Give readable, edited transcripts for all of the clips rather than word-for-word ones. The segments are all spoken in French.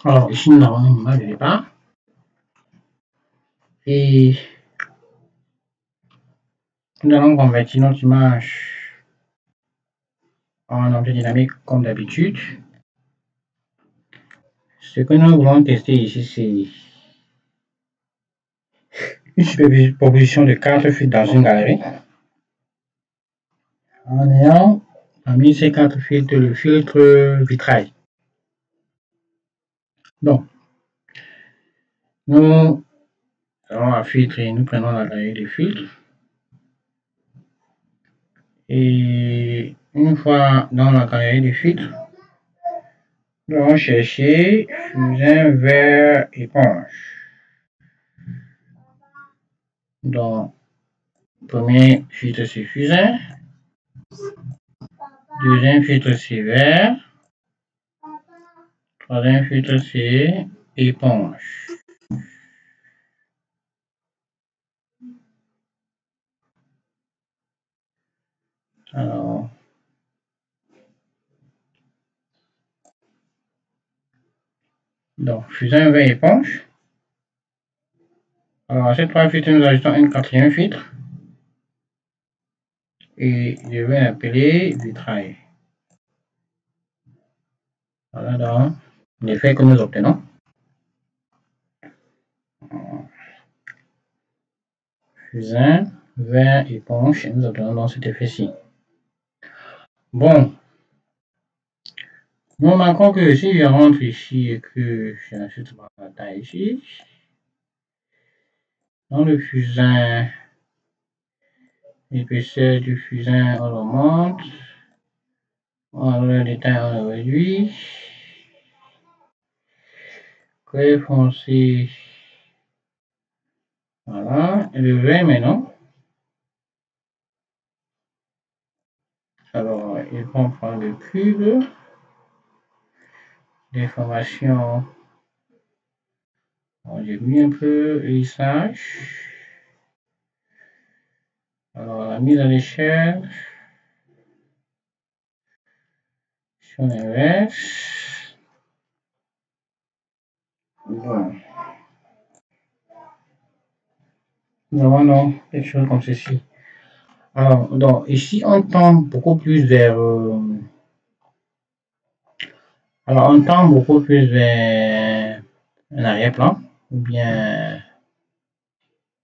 Alors, ici, nous avons une image de départ. Et nous allons convertir notre image en objet dynamique comme d'habitude. Ce que nous voulons tester ici, c'est une superposition de 4 filtres dans une galerie. En ayant parmi ces 4 filtres le filtre vitrail. Donc, nous allons à filtre et nous prenons la galerie de filtres. Et une fois dans la galerie de filtres, nous allons chercher fusain, verre, éponge. Donc, premier filtre c'est fusain, deuxième filtre c'est verre, troisième filtre c'est éponge. Alors, donc fusain, verre, éponge. Alors, à ces 3 filtres, nous ajoutons un 4e filtre. Et je vais l'appeler vitrail. Voilà donc l'effet que nous obtenons. Fusain, verre, éponge, et nous obtenons donc cet effet-ci. Bon, nous remarquons que si je rentre ici et que j'ajoute ma taille ici, dans le fusain, l'épaisseur du fusain, on augmente, on le détail, on le réduit, très foncé, voilà, et le verre maintenant. Alors, il va prendre le cube, déformation, j'ai mis un peu lissage. Alors, la mise à l'échelle, sur l'inverse. Bon. Nous avons donc quelque chose comme ceci. Alors, donc, ici, on tend beaucoup plus vers... alors, on tend beaucoup plus vers un arrière-plan, ou bien,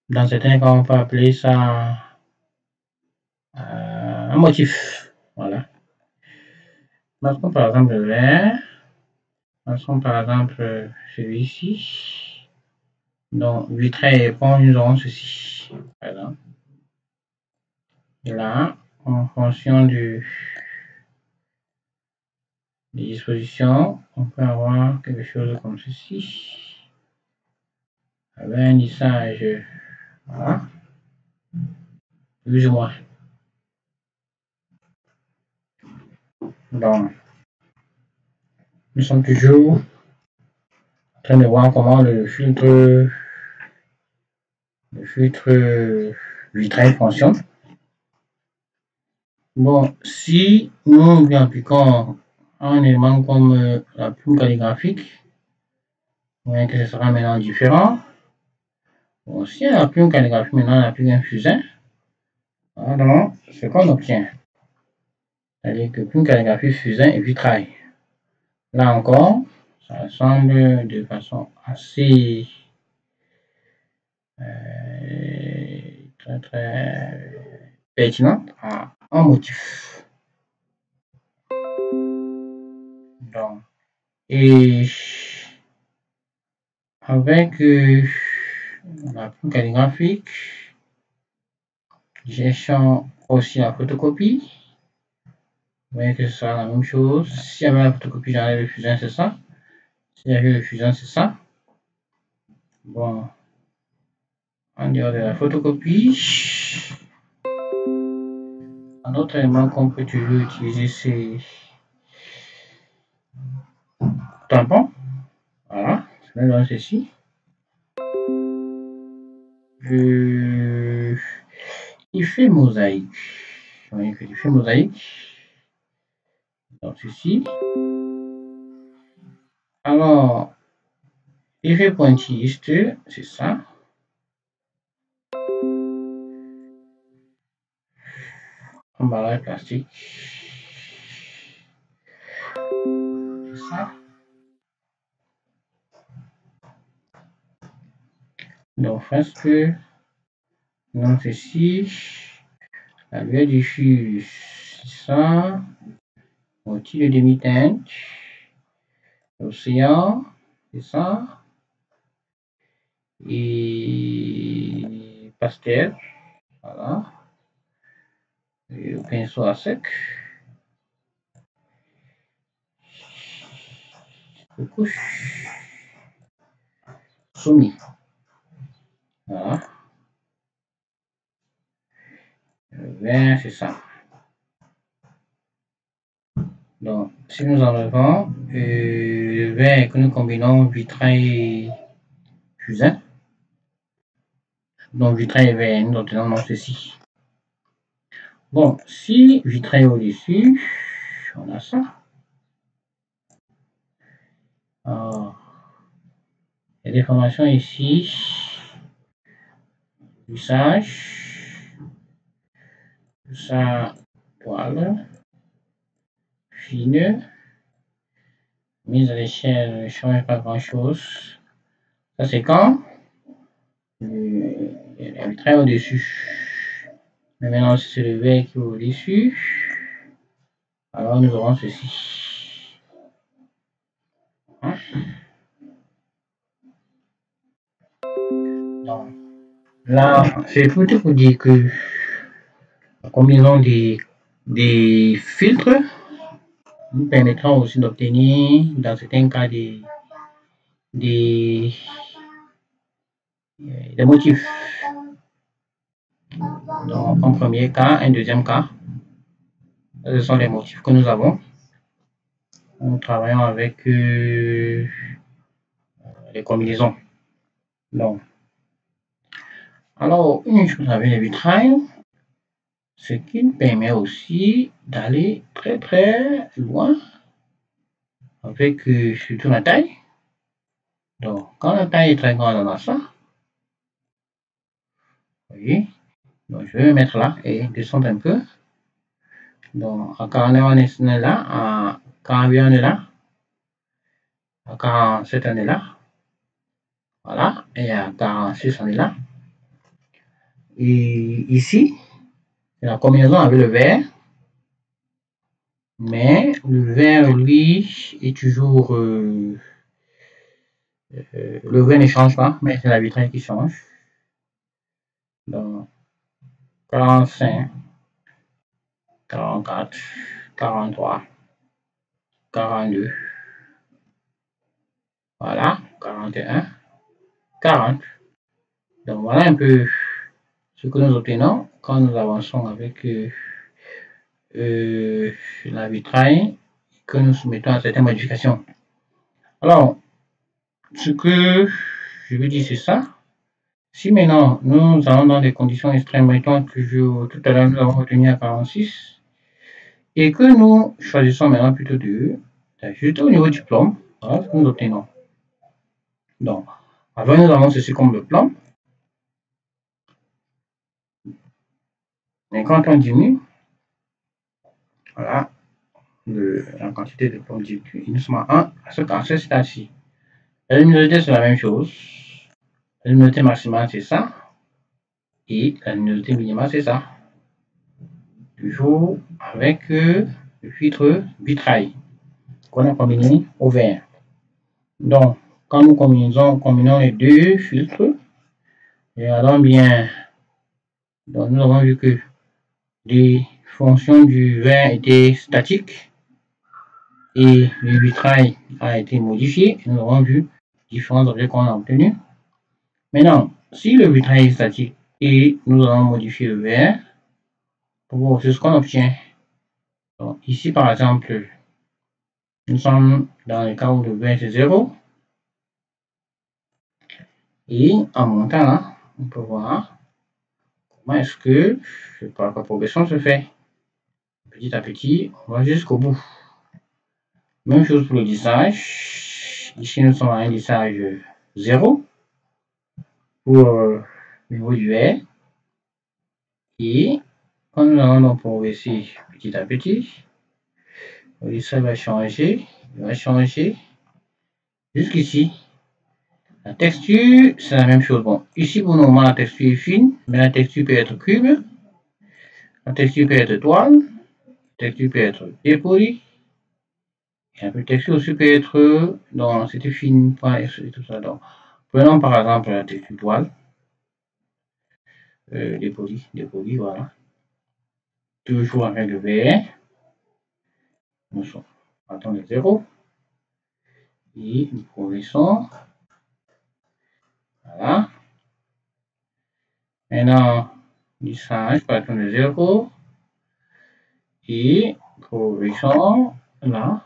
dans certains cas, on peut appeler ça un motif. Voilà. Passons par exemple le vert. Passons par exemple celui-ci. Donc, vitrail et éponge, nous aurons ceci. Par exemple. Et là, en fonction des dispositions, on peut avoir quelque chose comme ceci. Avec un lissage, voilà, plus ou moins. Donc, nous sommes toujours en train de voir comment le filtre vitrail fonctionne. Bon, si nous lui appliquons un élément comme la plume calligraphique, vous voyez que ce sera maintenant différent. Bon, si la plume calligraphique maintenant on applique un fusain, alors ce qu'on obtient, c'est-à-dire que plume calligraphique, fusain et vitrail. Là encore, ça ressemble de façon assez très pertinente à un motif. Donc, et avec la plume calligraphique, gestion aussi la photocopie. Vous voyez que ce sera la même chose. Si avec la photocopie, j'enlève le fusain, c'est ça. Si j'avais le fusain, c'est ça. Bon, en dehors de la photocopie, un autre élément qu'on peut toujours utiliser, c'est tampon. Voilà, je vais dans ceci. effet mosaïque. Vous voyez que l'effet mosaïque, donc ceci. Alors, effet pointilliste, c'est ça. Emballage plastique. C'est ça. Donc, fresque. Donc, ceci. La lueur diffuse, c'est ça. Outil de demi-teinte. L'océan, c'est ça. Et pastel, voilà. Et le pinceau à sec. Couche. Soumis. Voilà. Le vert, c'est ça. Donc, si nous enlevons le vert que nous combinons vitrail fusain, donc vitrail et vert, nous obtenons ceci. Bon, si vitrail au-dessus, on a ça. Alors, il y a des formations ici. Lissage. Tout ça, toile. Fine. Mise à l'échelle ne change pas grand chose. Ça, c'est quand il y a le vitrail au-dessus. Mais maintenant, si c'est le verre qui est au-dessus, alors nous aurons ceci. Hein? Donc, là, c'est plutôt pour dire que la combinaison des filtres nous permettra aussi d'obtenir, dans certains cas, des motifs. Donc, en premier cas, un deuxième cas, ce sont les motifs que nous avons. Nous travaillons avec les combinaisons. Donc, alors, une chose avec les vitrails, ce qui nous permet aussi d'aller très très loin avec surtout la taille. Donc, quand la taille est très grande, on a ça. Vous voyez? Donc, je vais me mettre là et descendre un peu. Donc, à 49, on est là. À 48, on est là. À 47, on est là. Voilà. Et à 46, on est là. Et ici, c'est la combinaison avec le vert. Mais le vert, lui, est toujours... le vert ne change pas, mais c'est la vitrine qui change. Donc, 45, 44, 43, 42. Voilà, 41, 40. Donc, voilà un peu ce que nous obtenons quand nous avançons avec la vitrail que nous soumettons à certaines modifications. Alors, ce que je veux dire, c'est ça. Si maintenant nous allons dans des conditions extrêmes, mettons toujours tout à l'heure nous avons retenu à 46, et que nous choisissons maintenant plutôt d'ajuster au niveau du plomb, voilà ce que nous obtenons. Donc, avant nous avons ceci comme le plomb, mais quand on diminue, voilà, la quantité de plomb diminue, nous sommes à 1 à ce stade-ci. La luminosité, c'est la même chose. La luminosité maximale, c'est ça. Et la luminosité minimale, c'est ça. Toujours avec le filtre vitrail qu'on a combiné au vert. Donc, quand nous combinons les deux filtres, regardons bien. Donc, nous avons vu que les fonctions du vert étaient statiques et le vitrail a été modifié. Nous avons vu différents objets qu'on a obtenus. Maintenant, si le vitrail est statique et nous allons modifier le vert, pour voir ce qu'on obtient. Donc, ici, par exemple, nous sommes dans le cas où le vert c'est 0. Et en montant là, on peut voir comment est-ce que la progression se fait? Petit à petit, on va jusqu'au bout. Même chose pour le lissage. Ici, nous sommes à un lissage 0 pour le niveau du verre. Et quand nous allons donc progresser petit à petit, le lissage va changer, jusqu'ici. La texture, c'est la même chose. Bon, ici pour le moment, la texture est fine, mais la texture peut être cube, la texture peut être toile, la texture peut être dépolie, et la texture aussi peut être dans cette fine, et tout ça. Donc, prenons par exemple la texture toile, dépolie, voilà. Toujours avec le verre, nous sommes à temps de 0, et nous progressons. Voilà. Maintenant, lissage par temps de 0, et progression là,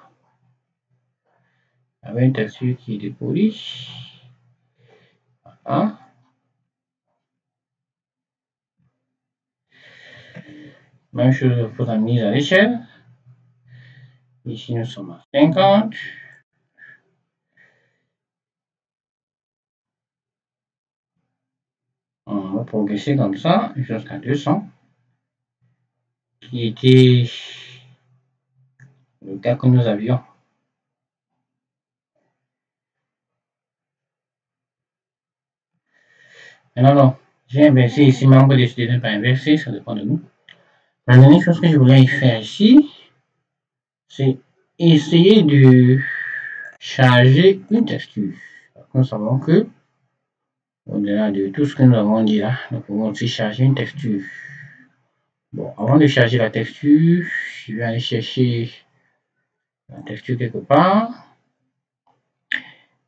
avec une texture qui est dépolie. Voilà. Même chose pour la mise à l'échelle. Ici, nous sommes à 50. On va progresser comme ça jusqu'à 200, qui était le cas que nous avions. Maintenant, non, j'ai inversé ici, mais on peut décider de ne pas inverser, ça dépend de nous. La dernière chose que je voulais faire ici, c'est essayer de charger une texture. Nous savons que, au-delà de tout ce que nous avons dit là, nous pouvons aussi charger une texture. Bon, avant de charger la texture, je vais aller chercher la texture quelque part.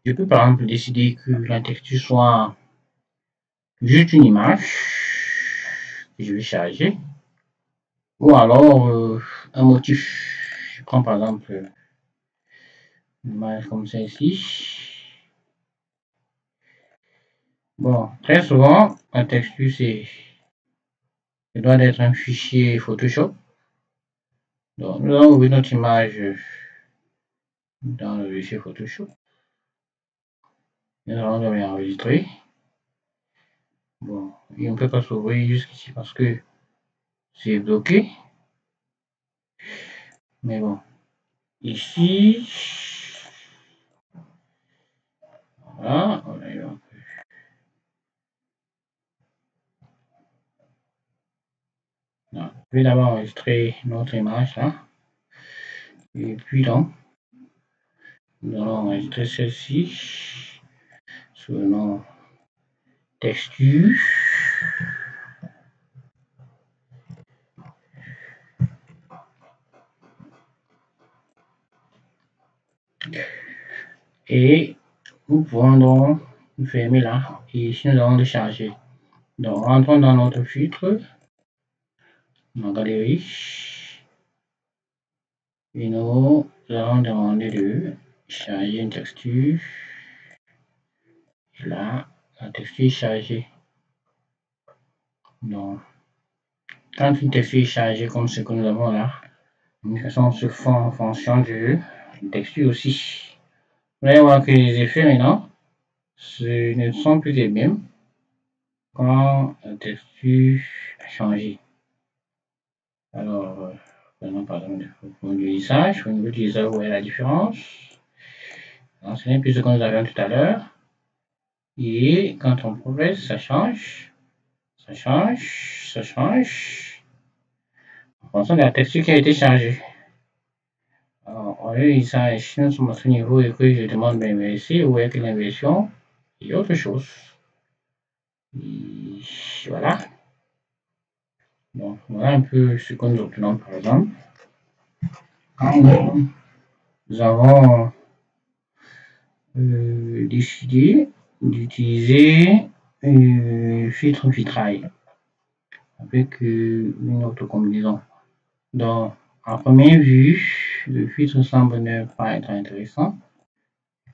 Je peux par exemple décider que la texture soit juste une image que je vais charger, ou alors un motif. Je prends par exemple une image comme celle-ci. Bon, très souvent, la texture, ça doit être un fichier Photoshop. Donc, nous allons ouvrir notre image dans le fichier Photoshop. Nous allons donc enregistrer. Bon, il ne peut pas s'ouvrir jusqu'ici parce que c'est bloqué. Mais bon, ici, voilà, je vais d'abord enregistrer notre image là. Et puis donc, nous allons enregistrer celle-ci sous le nom texture. Et nous pouvons donc fermer là. Et ici, nous allons le charger. Donc, rentrons dans notre filtre, dans galerie. Et nous allons demander de charger une texture. Et là, la texture est chargée. Donc, quand une texture est chargée comme ce que nous avons là, on se fond en fonction de la texture aussi. Vous allez voir que les effets maintenant, ce ne sont plus les mêmes quand la texture a changé. Alors, prenons par exemple au niveau du lissage. Au niveau du lissage, vous voyez la différence. Alors, ce n'est plus ce que nous avions tout à l'heure. Et quand on progresse, ça change. Ça change. Ça change. En fonction de la texture qui a été changée. Alors, au lieu du lissage, nous sommes à ce niveau et que je demande d'inverser, vous voyez que l'inversion est autre chose. Et voilà. Donc, voilà un peu ce que nous obtenons par exemple. Nous avons décidé d'utiliser filtre vitrail avec une autre combinaison. Donc, à première vue, le filtre semble ne pas être intéressant.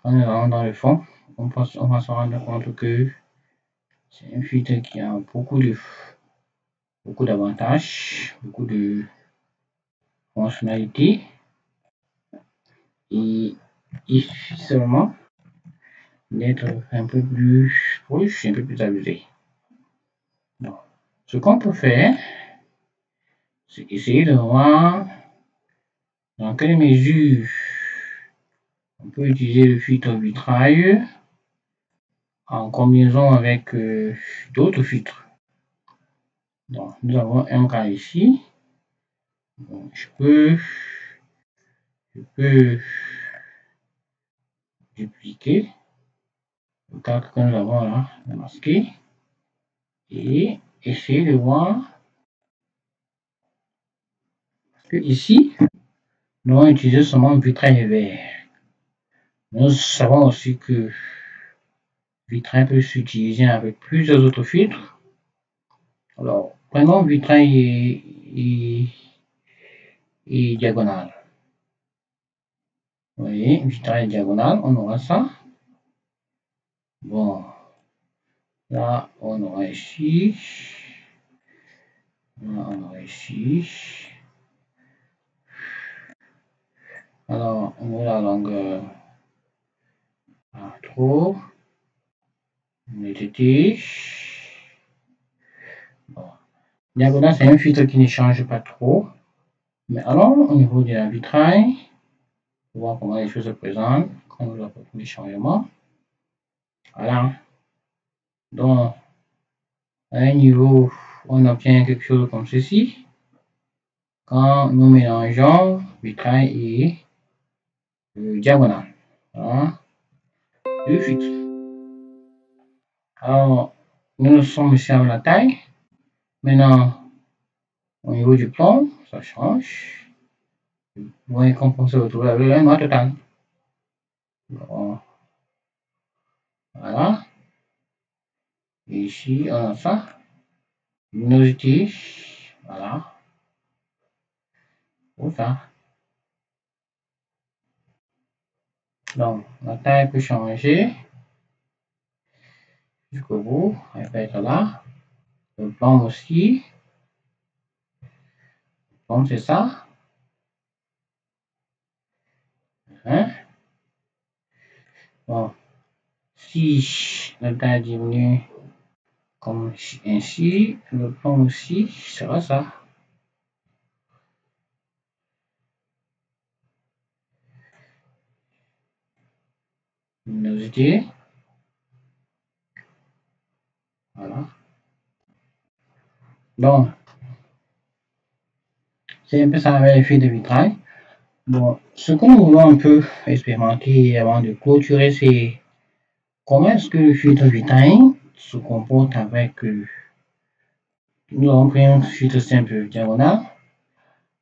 Quand nous allons dans le fond, on va se rendre compte que c'est un filtre qui a beaucoup beaucoup d'avantages, beaucoup de fonctionnalités. Et il suffit seulement d'être un peu plus proche, un peu plus avisé. Donc, ce qu'on peut faire, c'est essayer de voir dans quelle mesure on peut utiliser le filtre vitrail en combinaison avec d'autres filtres. Donc, nous avons un cas ici. Donc, je peux dupliquer le cadre que nous avons là, masqué, et essayer de voir. Parce que ici, nous allons utiliser seulement un vitrail vert. Nous savons aussi que le vitrail peut s'utiliser avec plusieurs autres filtres. Alors, prenons vitrail et diagonale. Vous voyez, vitrail diagonale, on aura ça. Bon, là, on aura ici. Là, on aura ici. Alors, on met la longueur à trop. Nudité. Bon. Diagonale, c'est un filtre qui ne change pas trop. Mais alors, au niveau de la vitrail, pour voir comment les choses se présentent, quand nous apportons des changements. Voilà. Donc, à un niveau, on obtient quelque chose comme ceci. Quand nous mélangeons vitrail et diagonale. Voilà. Deux filtres. Alors, nous sommes ici à la taille. Maintenant, au niveau du plan, ça change. Vous voyez qu'on peut se retrouver avec un noir total. Bon. Voilà. Et ici, on a ça. Luminosité. Voilà. Pour ça. Donc, la taille peut changer jusqu'au bout. Elle peut être là. Le plan aussi. Donc, c'est ça. Hein? Bon. Si la taille diminue comme ainsi, le plan aussi sera ça. Luminosité. Voilà. Donc, c'est un peu ça avec l'effet de vitrail. Bon, ce que nous voulons un peu expérimenter avant de clôturer, c'est comment est-ce que le filtre vitrail se comporte avec. Nous avons pris un filtre simple diagonal.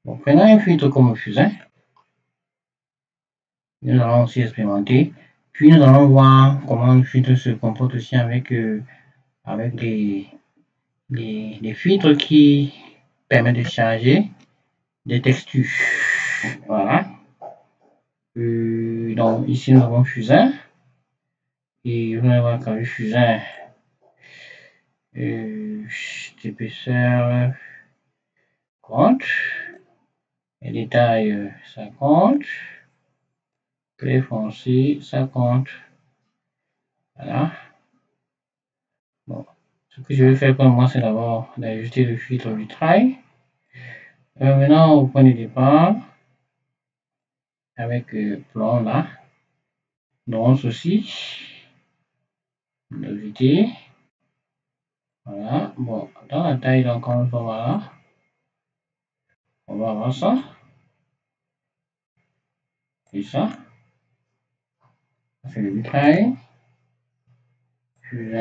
Bon, prenons un filtre comme le fusain. Nous allons aussi expérimenter. Puis nous allons voir comment le filtre se comporte aussi avec, avec les filtres qui permettent de charger des textures. Voilà. Donc ici nous avons fusain. Et vous allez voir que le fusain d'épaisseur 50 et des tailles 50, clair foncé 50. Voilà. Bon. Ce que je vais faire pour moi, c'est d'abord d'ajuster le filtre vitrail. Maintenant, au point de départ, avec le plan là, donc ceci, l'éviter. Voilà. Bon, dans la taille, donc, on va là. On va avoir ça. Et ça. C'est le vitrail. Puis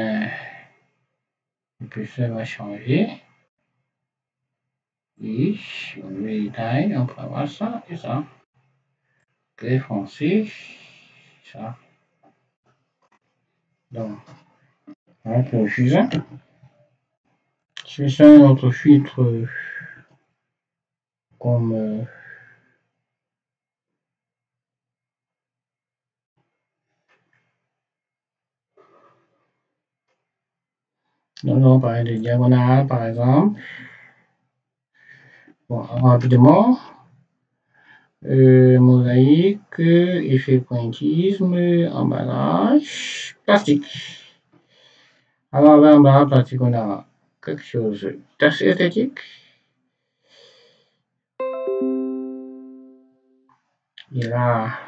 l'épaisseur va changer. Et on met les tailles, on peut avoir ça et ça. Clair foncé, ça. Donc, avec le fusain. Je fais un autre filtre comme nous allons parler de diagonale par exemple. Bon, rapidement. Mosaïque, effet pointillisme, emballage, plastique. Alors là, emballage plastique, on a quelque chose d'assez esthétique. Il a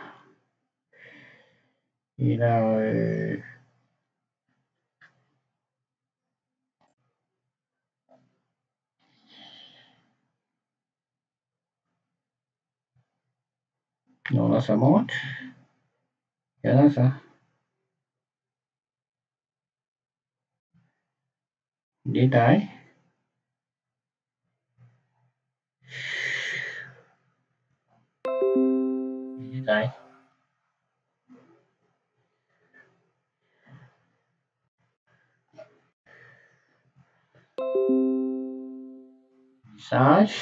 non, là, ça monte. Il y en a ça. Détail. Détail. Lissage.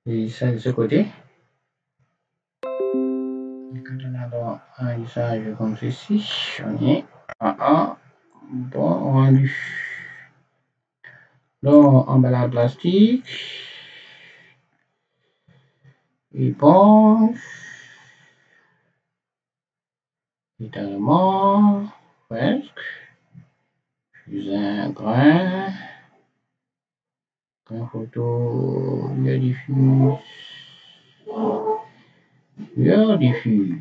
Lissage de ce côté. Et quand on a un lissage comme ceci, on est à un bon rendu. Donc, emballage plastique. Éponge. Étalement. Presque. Fusain, grain. Grain photo. Lueur diffuse. Lueur diffuse.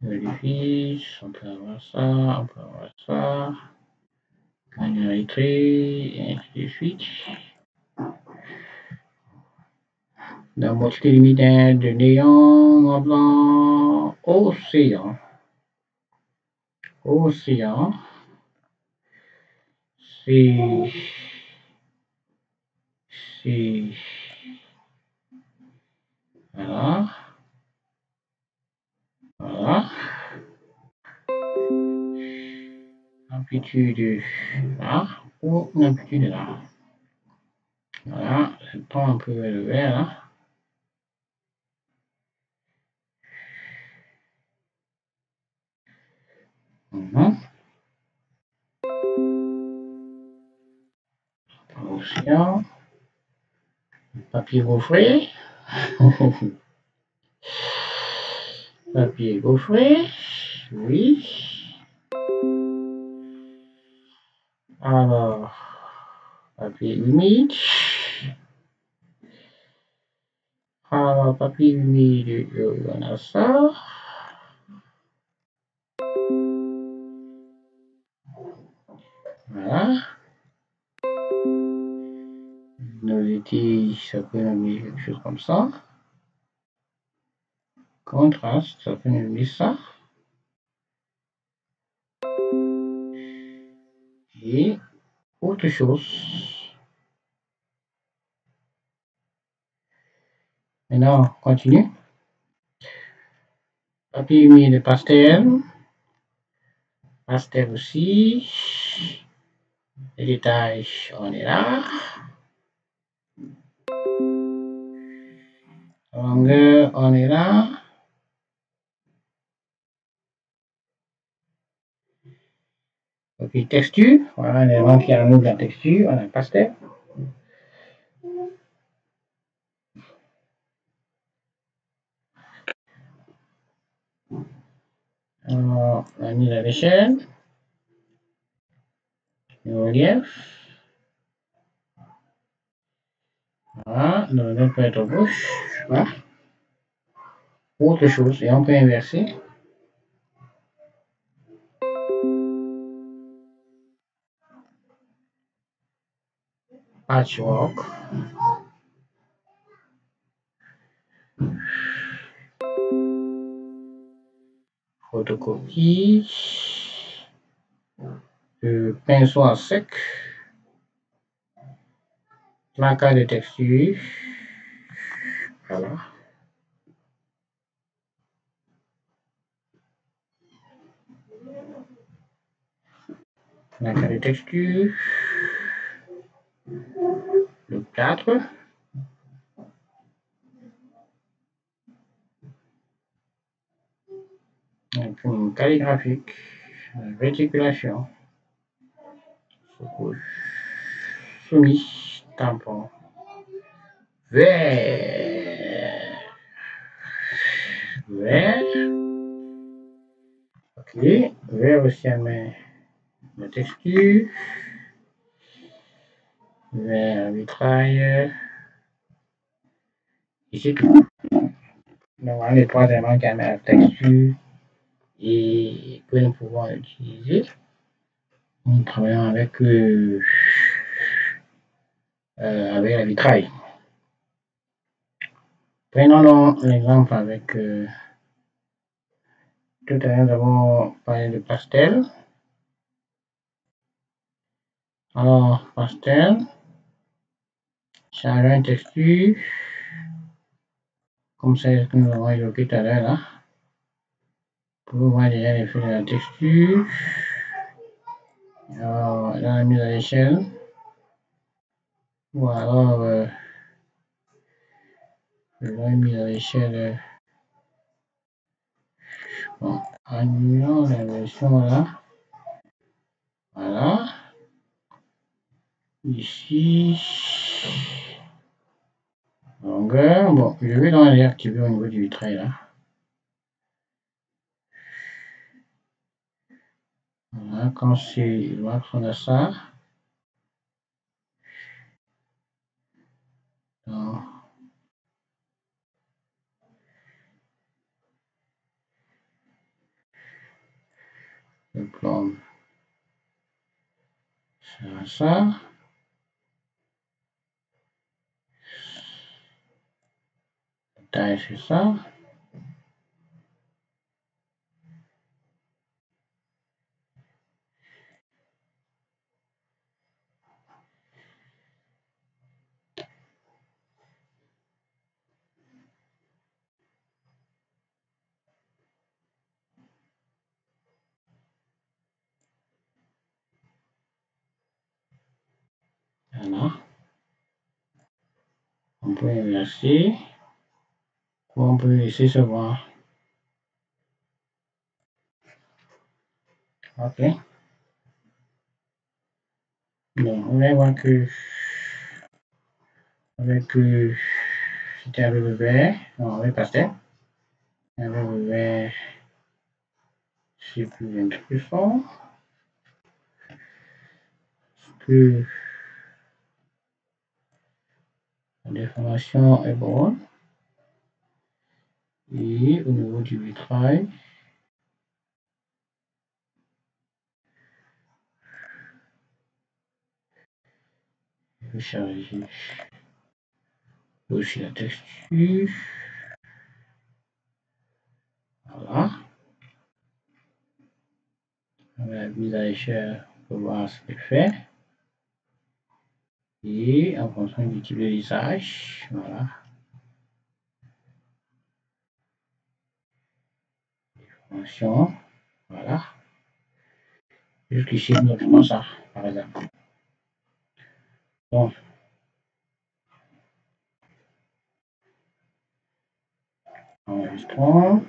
Lueur diffuse. On peut avoir ça. On peut avoir ça. Granularité. Et ainsi de suite. La moitié lumineuse de néon, noir blanc, océan. Océan. C'est. Voilà. Voilà. Amplitude là, ou l'amplitude là. Voilà, je prends un peu le vert là. Océan. Papier gaufré. Papier gaufré. Oui. Alors, papier humide. Alors, papier humide, on a ça. Voilà. Luminosité, ça peut nommer quelque chose comme ça. Contraste, ça peut nommer ça. Et autre chose. Maintenant, on continue. Papier humide pastel. Pastel aussi. Les détails, on est là. Longueur, on est là. Ok, texture. Voilà, on est vraiment qui a un la texture. On a pastel. Alors, on a mis la l'échelle. Le relief. Voilà, le relief peut être gauche. Voilà. Autre chose, et on peut inverser. Patchwork. Photocopie. Pinceau à sec. Placard de texture. Voilà. Placard de texture. Le 4. Et puis une calligraphique. Réticulation. Sous-couche. soumis, tampon, vert, vert, ok, vert aussi à la texture, vert vitrail, et c'est tout. Donc, on les trois éléments qui amènent la texture et que nous pouvons utiliser. Nous travaillons avec la vitrail. Prenons l'exemple avec tout à l'heure, nous avons parlé de pastel. Alors, pastel, changeons une texture, comme celle que nous avons évoquée tout à l'heure là. Pour voir déjà l'effet de la texture. Alors, dans la mise à l'échelle, ou alors la mise à l'échelle, bon, annulons la version là, voilà, ici, longueur, bon, je vais dans les activer au niveau du vitrail là, voilà, quand c'est, on a ça, donc, le plan, ça, taille c'est ça, voilà, on peut inverser, ou on peut laisser se voir, ok, donc on va voir que avec c'était avec le vert, non, avec pastel, avec le vert, c'est plus fort, que la déformation est bonne, et au niveau du vitrail, je vais charger aussi la texture, voilà, la mise à l'échelle pour voir ce qu'il fait, et en fonction du type de lissage, voilà, fonction, voilà, jusqu'ici nous faisons ça, par exemple. Donc, enregistrons.